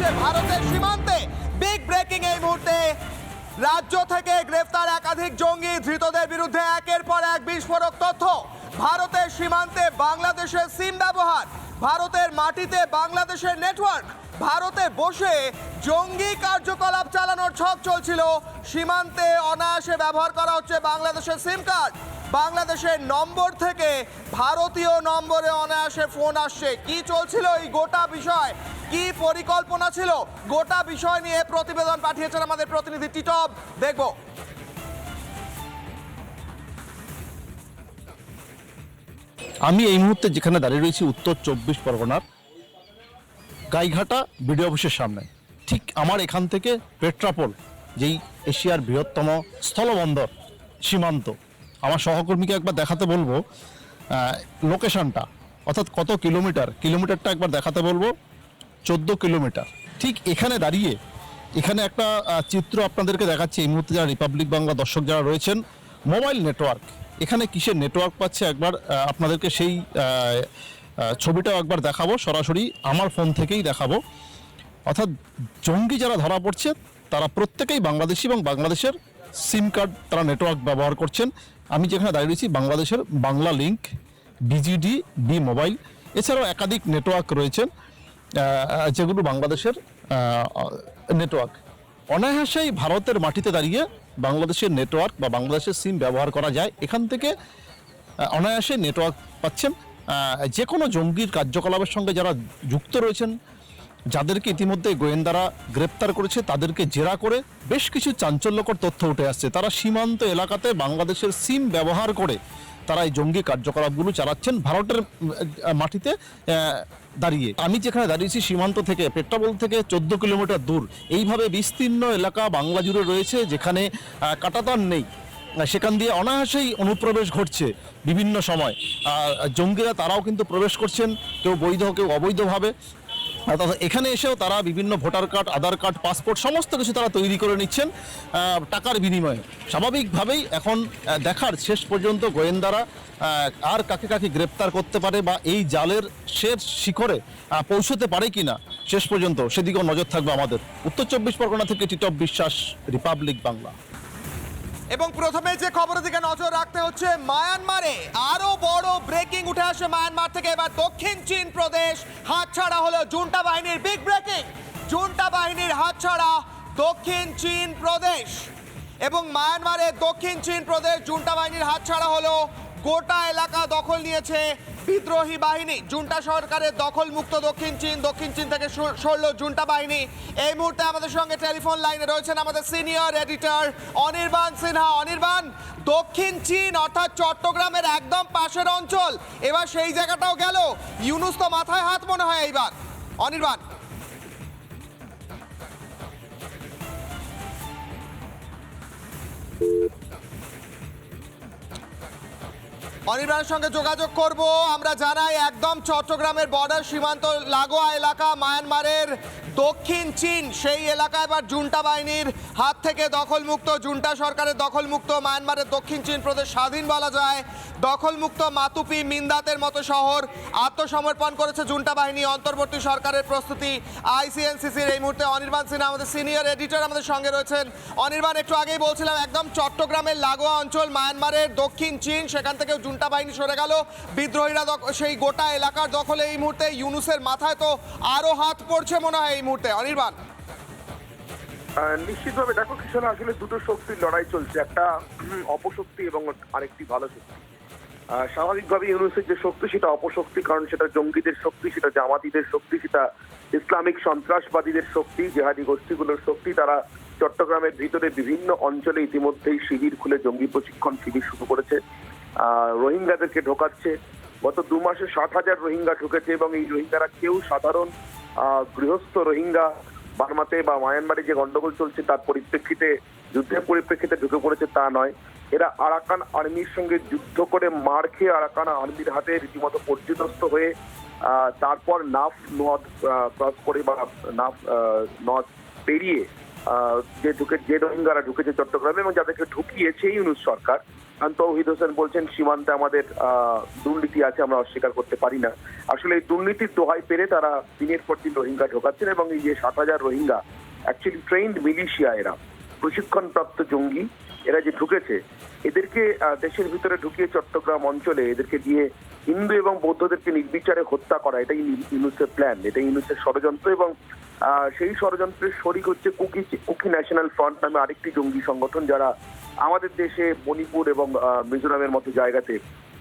হচ্ছে ভারতের সীমান্তে। বিগ ব্রেকিং এই মুহূর্তে। রাজ্য থেকে গ্রেফতার একাধিক জঙ্গি, ধৃতদের বিরুদ্ধে একের পর এক বিস্ফোরক তথ্য। ভারতের সীমান্তে বাংলাদেশের সিম ব্যবহার, ভারতের মাটিতে বাংলাদেশের নেটওয়ার্ক, ভারতে বসে জঙ্গি কার্যকলাপ চালানোর ছক চলছিল। সীমান্তে অনায়াসে ব্যবহার করা হচ্ছে বাংলাদেশের সিম কার্ড। বাংলাদেশের নম্বর থেকে ভারতীয় নম্বরে অনায়াসে ফোন আসছে। কি চলছিল এই গোটা বিষয়, কি পরিকল্পনা ছিল, গোটা বিষয় নিয়ে প্রতিবেদন পাঠিয়েছেন আমাদের প্রতিনিধি টিটব। দেখব। আমি এই মুহূর্তে যেখানে দাঁড়িয়ে রয়েছি উত্তর 24 পরগনার গাইঘাটা বিডিও অফিসের সামনে। ঠিক আমার এখান থেকে পেট্রাপোল, যেই এশিয়ার বৃহত্তম স্থলবন্দর সীমান্ত, আমার সহকর্মীকে একবার দেখাতে বলবো লোকেশনটা, অর্থাৎ কত কিলোমিটারটা একবার দেখাতে বলবো। 14 কিলোমিটার। ঠিক এখানে দাঁড়িয়ে এখানে একটা চিত্র আপনাদেরকে দেখাচ্ছি এই মুহূর্তে, যারা রিপাবলিক বাংলা দর্শক যারা রয়েছেন। মোবাইল নেটওয়ার্ক, এখানে কিসের নেটওয়ার্ক পাচ্ছে একবার আপনাদেরকে সেই ছবিটাও একবার দেখাবো, সরাসরি আমার ফোন থেকেই দেখাবো। অর্থাৎ জঙ্গি যারা ধরা পড়ছে তারা প্রত্যেকেই বাংলাদেশি এবং বাংলাদেশের সিম কার্ড তারা নেটওয়ার্ক ব্যবহার করছেন। আমি যেখানে দাঁড়িয়ে রয়েছি বাংলাদেশের Banglalink, BGD, B mobile, এছাড়াও একাধিক নেটওয়ার্ক রয়েছেন যেগুলো বাংলাদেশের নেটওয়ার্ক। অনায়াসেই ভারতের মাটিতে দাঁড়িয়ে বাংলাদেশের নেটওয়ার্ক বা বাংলাদেশের সিম ব্যবহার করা যায়। এখান থেকে অনায়াসে নেটওয়ার্ক পাচ্ছেন। যে কোনো জঙ্গির কার্যকলাপের সঙ্গে যারা যুক্ত রয়েছেন, যাদেরকে ইতিমধ্যে গোয়েন্দারা গ্রেপ্তার করেছে, তাদেরকে জেরা করে বেশ কিছু চাঞ্চল্যকর তথ্য উঠে আসছে। তারা সীমান্ত এলাকাতে বাংলাদেশের সিম ব্যবহার করে তারা এই জঙ্গি কার্যকলাপগুলো চালাচ্ছেন ভারতের মাটিতে দাঁড়িয়ে। আমি যেখানে দাঁড়িয়েছি সীমান্ত থেকে, পেট্রাপোল থেকে 14 কিলোমিটার দূর। এইভাবে বিস্তীর্ণ এলাকা বাংলা জুড়ে রয়েছে, যেখানে কাঁটাতার নেই, সেখান দিয়ে অনায়াসেই অনুপ্রবেশ ঘটছে বিভিন্ন সময়। জঙ্গিরা তারাও কিন্তু প্রবেশ করছেন, কেউ বৈধ কেউ অবৈধভাবে। এখানে এসেও তারা বিভিন্ন ভোটার কার্ড, আধার কার্ড, পাসপোর্ট সমস্ত কিছু তারা তৈরি করে নিচ্ছেন টাকার বিনিময়ে। স্বাভাবিকভাবেই এখন দেখার শেষ পর্যন্ত গোয়েন্দারা আর কাকে কাকে গ্রেপ্তার করতে পারে বা এই জালের শেষ শিখরে পৌঁছতে পারে কিনা শেষ পর্যন্ত, সেদিকেও নজর থাকবে আমাদের। উত্তর 24 পরগনা থেকে টিটব বিশ্বাস, রিপাবলিক বাংলা। এবং প্রথমে যে খবরের দিকে নজর রাখতে হচ্ছে, মায়ানমারে আরো বড় ব্রেকিং উঠে আসে মায়ানমার থেকে। এবার দক্ষিণ চীন প্রদেশ হাতছাড়া হলো জুন্টা বাহিনীর। বিগ ব্রেকিং, জুন্টা বাহিনীর হাতছাড়া দক্ষিণ চীন প্রদেশ। এবং মায়ানমারের দক্ষিণ চীন প্রদেশ জুন্টা বাহিনীর হাতছাড়া হলো। গোটা এলাকা দখল নিয়েছে বিদ্রোহী বাহিনী। জুন্টা সরকারের দখলমুক্ত দক্ষিণ চীন থেকে সরল জুন্টা বাহিনী। এই মুহূর্তে আমাদের সঙ্গে টেলিফোন লাইনে রয়েছেন আমাদের সিনিয়র এডিটর অনির্বাণ সিনহা। অনির্বাণ, দক্ষিণ চীন অর্থাৎ চট্টগ্রামের একদম পাশের অঞ্চল, এবার সেই জায়গাটাও গেল। ইউনুস তো মাথায় হাত মনে হয় এইবার। অনির্বাণ, অনির্বাণের সঙ্গে যোগাযোগ করব। আমরা জানাই একদম চট্টগ্রামের বর্ডার সীমান্ত লাগোয়া এলাকা মায়ানমারের দক্ষিণ চীন, সেই এলাকা এবার জুন্টা বাহিনীর হাত থেকে দখলমুক্ত। জুন্টা সরকারের দখলমুক্ত মায়ানমারের দক্ষিণ চীন প্রদেশ স্বাধীন বলা যায়। দখলমুক্ত মাতুপি, মিন্দাতের মতো শহর আত্মসমর্পণ করেছে জুন্টা বাহিনী। অন্তর্বর্তী সরকারের প্রস্তুতি আইসিএনসিসির। এই মুহূর্তে অনির্বাণ সিনহা আমাদের সিনিয়র এডিটর আমাদের সঙ্গে রয়েছেন। অনির্বাণ, একটু আগেই বলছিলাম একদম চট্টগ্রামের লাগোয়া অঞ্চল মায়ানমারের দক্ষিণ চীন, সেখান থেকেও জুন্টা বাহিনী সরে গেল। বিদ্রোহীরা সেই গোটা এলাকার দখলে এই মুহূর্তে। ইউনুসের মাথায় তো আরো হাত পড়ছে মনে হয় এই মুহূর্তে। অনির্বাণ, নিশ্চিতভাবে দেখো কিষাণ, আসলে দুটো শক্তির লড়াই চলছে, একটা অপশক্তি এবং আরেকটি ভালো শক্তি। স্বাভাবিকভাবে ইউনুসের যে শক্তি সেটা অপশক্তি, কারণ সেটা জঙ্গিদের শক্তি, সেটা জামাতিদের শক্তি, সেটা ইসলামিক সন্ত্রাসবাদীদের শক্তি, জেহাদি গোষ্ঠীগুলোর শক্তি। তারা চট্টগ্রামের ভিতরে বিভিন্ন অঞ্চলে ইতিমধ্যেই শিবির খুলে জঙ্গি প্রশিক্ষণ শিবির শুরু করেছে। রোহিঙ্গাদেরকে ঢোকাচ্ছে। গত 2 মাসে 60,000 রোহিঙ্গা ঢুকেছে এবং এই রোহিঙ্গারা কেউ সাধারণ গৃহস্থ রোহিঙ্গা বার্মাতে বা মায়ানমারে যে গন্ডগোল চলছে তার পরিপ্রেক্ষিতে, যুদ্ধের পরিপ্রেক্ষিতে ঢুকে পড়েছে তা নয়। এরা আরাকান আর্মির সঙ্গে যুদ্ধ করে মার খেয়ে আরাকান আর্মির হাতে রীতিমতো পর্যদস্ত হয়ে তারপর নাফ নদ ক্রস করে বা নাফ নদ পেরিয়ে যে রোহিঙ্গারা ঢুকেছে চট্টগ্রামে এবং যাদেরকে ঢুকিয়েছে ইউনুস সরকার, তৌহিদ হোসেন বলছেন সীমান্তে আমাদের দুর্নীতি আছে, আমরা অস্বীকার করতে পারি না। আসলে এই দুর্নীতির দোহাই পেরে তারা দিনের পর দিন রোহিঙ্গা ঢোকাচ্ছেন এবং এই যে 7,000 রোহিঙ্গা অ্যাকচুয়ালি ট্রেন্ড মিলিশিয়া, এরা প্রশিক্ষণপ্রাপ্ত জঙ্গি, এরা যে ঢুকেছে এদেরকে দেশের ভিতরে ঢুকিয়ে চট্টগ্রাম অঞ্চলে এদেরকে দিয়ে হিন্দু এবং বৌদ্ধদেরকে নির্বিচারে হত্যা করা, এটাই ইউনুসের প্ল্যান, এটাই ইউনুসের ষড়যন্ত্র। এবং সেই ষড়যন্ত্রের শরিক হচ্ছে কুকি ন্যাশনাল ফ্রন্ট নামে আরেকটি জঙ্গি সংগঠন, যারা আমাদের দেশে মণিপুর এবং মিজোরামের মতো জায়গাতে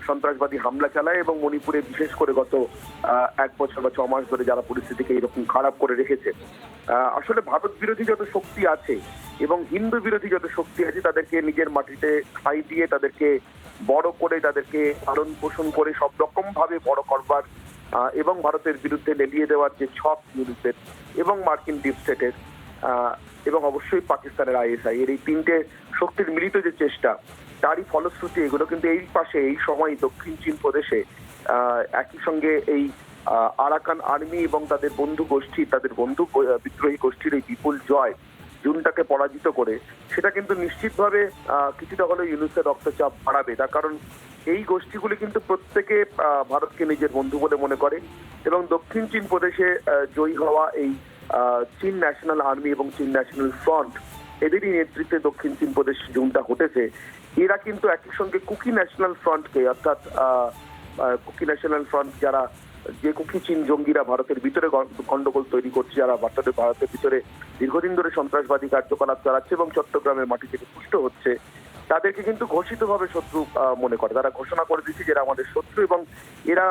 সন্ত্রাসবাদী হামলা চালায় এবং মণিপুরে বিশেষ করে গত 1 বছর বা 6 মাস ধরে যারা পরিস্থিতিকে এরকম খারাপ করে রেখেছে। আসলে ভারত বিরোধী যত শক্তি আছে এবং হিন্দু বিরোধী যত শক্তি আছে তাদেরকে নিজের মাটিতে ঠাঁই দিয়ে তাদেরকে বড় করে, তাদেরকে পালন পোষণ করে সব রকম ভাবে বড় করবার এবং ভারতের বিরুদ্ধে লেলিয়ে দেওয়ার যে ছক ইউনুসের এবং মার্কিন ডিপ স্টেটের এবং অবশ্যই পাকিস্তানের ISI এর এই 3টে শক্তির মিলিত যে চেষ্টা, তারই ফলশ্রুতি এগুলো কিন্তু এই পাশে এই সময় দক্ষিণ চীন প্রদেশে একই সঙ্গে এই আরাকান আর্মি এবং তাদের বন্ধু গোষ্ঠী, তাদের বন্ধু বিদ্রোহী গোষ্ঠীর এই বিপুল জয় জুনটাকে পরাজিত করে, সেটা কিন্তু নিশ্চিতভাবে কিছুটা হলেও ইউনুসের রক্তচাপ বাড়াবে। তার কারণ এই গোষ্ঠীগুলি কিন্তু প্রত্যেকে ভারতকে নিজের বন্ধু বলে মনে করে এবং দক্ষিণ চীন প্রদেশে জয়ী হওয়া এই চীন ন্যাশনাল আর্মি এবং চীন ন্যাশনাল ফ্রন্ট, এদেরই নেতৃত্বে দক্ষিণ চীন প্রদেশ জুনটা ঘটেছে। এরা কিন্তু একই সঙ্গে কুকি ন্যাশনাল ফ্রন্টকে, অর্থাৎ কুকি ন্যাশনাল ফ্রন্ট যারা যে কুকি চীন জঙ্গিরা ভারতের ভিতরে গন্ডগোল তৈরি করছে, যারা ভারতের ভিতরে দীর্ঘদিন ধরে সন্ত্রাসবাদী কার্যকলাপ চালাচ্ছে এবং চট্টগ্রামের মাটি থেকে পুষ্ট হচ্ছে, তাদেরকে কিন্তু ঘোষিতভাবে শত্রু মনে করে। তারা ঘোষণা করে দিচ্ছে যে এরা আমাদের শত্রু এবং এরা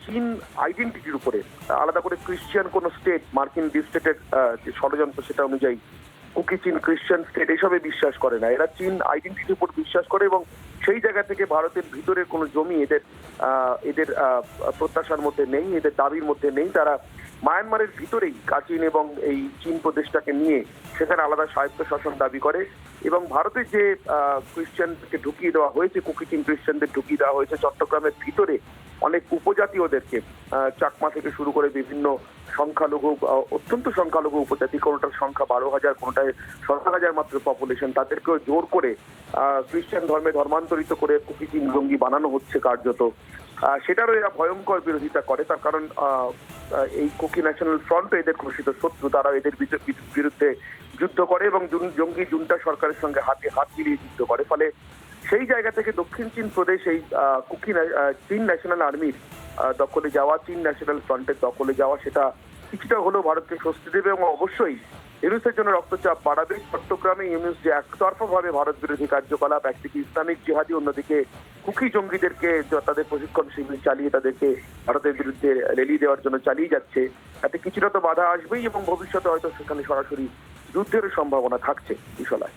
চীন আইডেন্টিটির উপরে আলাদা করে ক্রিশ্চিয়ান কোন স্টেট, মার্কিন ডিপ স্টেটের যে ষড়যন্ত্র সেটা অনুযায়ী কুকি চীন ক্রিশ্চিয়ান স্টেট এসবে বিশ্বাস করে না। এরা চীন আইডেন্টিটির উপর বিশ্বাস করে এবং সেই জায়গা থেকে ভারতের ভিতরে কোনো জমি এদের প্রত্যাশার মধ্যে নেই, এদের দাবির মধ্যে নেই। তারা মায়ানমারের ভিতরেই কাচিন এবং এই চীন প্রদেশটাকে নিয়ে সেখানে আলাদা স্বায়ত্ত শাসন দাবি করে এবং ভারতে যে ক্রিশ্চিয়ানকে ঢুকিয়ে দেওয়া হয়েছে, কুকি চীন ক্রিশ্চিয়ানদের ঢুকিয়ে দেওয়া হয়েছে চট্টগ্রামের ভিতরে অনেক উপজাতীয়দেরকে, চাকমা থেকে শুরু করে বিভিন্ন সংখ্যালঘু, অত্যন্ত সংখ্যালঘু উপজাতি, কোনোটার সংখ্যা 12,000, কোনোটায় 17,000 মাত্র পপুলেশন, তাদেরকেও জোর করে খ্রিস্টান ধর্মে ধর্মান্তরিত করে কুকি চীন জঙ্গি বানানো হচ্ছে কার্যত। সেটারও এরা ভয়ঙ্কর বিরোধিতা করে। তার কারণ এই কুকি ন্যাশনাল ফ্রন্ট এদের ঘোষিত শত্রু, তারা এদের বিরুদ্ধে যুদ্ধ করে এবং জঙ্গি জুনটা সরকারের সঙ্গে হাতে হাত মিলিয়ে যুদ্ধ করে। ফলে সেই জায়গা থেকে দক্ষিণ চীন প্রদেশ এই চীন ন্যাশনাল আর্মির দখলে যাওয়া, চীন ন্যাশনাল ফ্রন্টের দখলে যাওয়া, সেটা কিছুটা হলেও ভারতকে স্বস্তি দেবে এবং অবশ্যই ইউনুসের জন্য রক্তচাপ বাড়াবে। চট্টগ্রামে ইউনুস যে একতরফা ভাবে ভারত বিরোধী কার্যকলাপ, একদিকে ইসলামিক জিহাদি, অন্যদিকে কুকি জঙ্গিদেরকে তাদের প্রশিক্ষণ শিবির চালিয়ে তাদেরকে ভারতের বিরুদ্ধে রেলি দেওয়ার জন্য চালিয়ে যাচ্ছে, তাতে কিছুটা তো বাধা আসবেই এবং ভবিষ্যতে হয়তো সেখানে সরাসরি যুদ্ধের সম্ভাবনা থাকছে বিষলায়।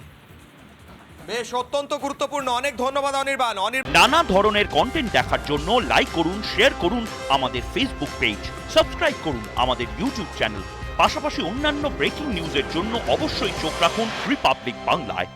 বেশ, অত্যন্ত গুরুত্বপূর্ণ। অনেক ধন্যবাদ অনির্বাণ। নানা ধরনের কন্টেন্ট দেখার জন্য লাইক করুন, শেয়ার করুন আমাদের ফেসবুক পেজ, সাবস্ক্রাইব করুন আমাদের ইউটিউব চ্যানেল। পাশাপাশি অন্যান্য ব্রেকিং নিউজের জন্য অবশ্যই চোখ রাখুন রিপাবলিক বাংলায়।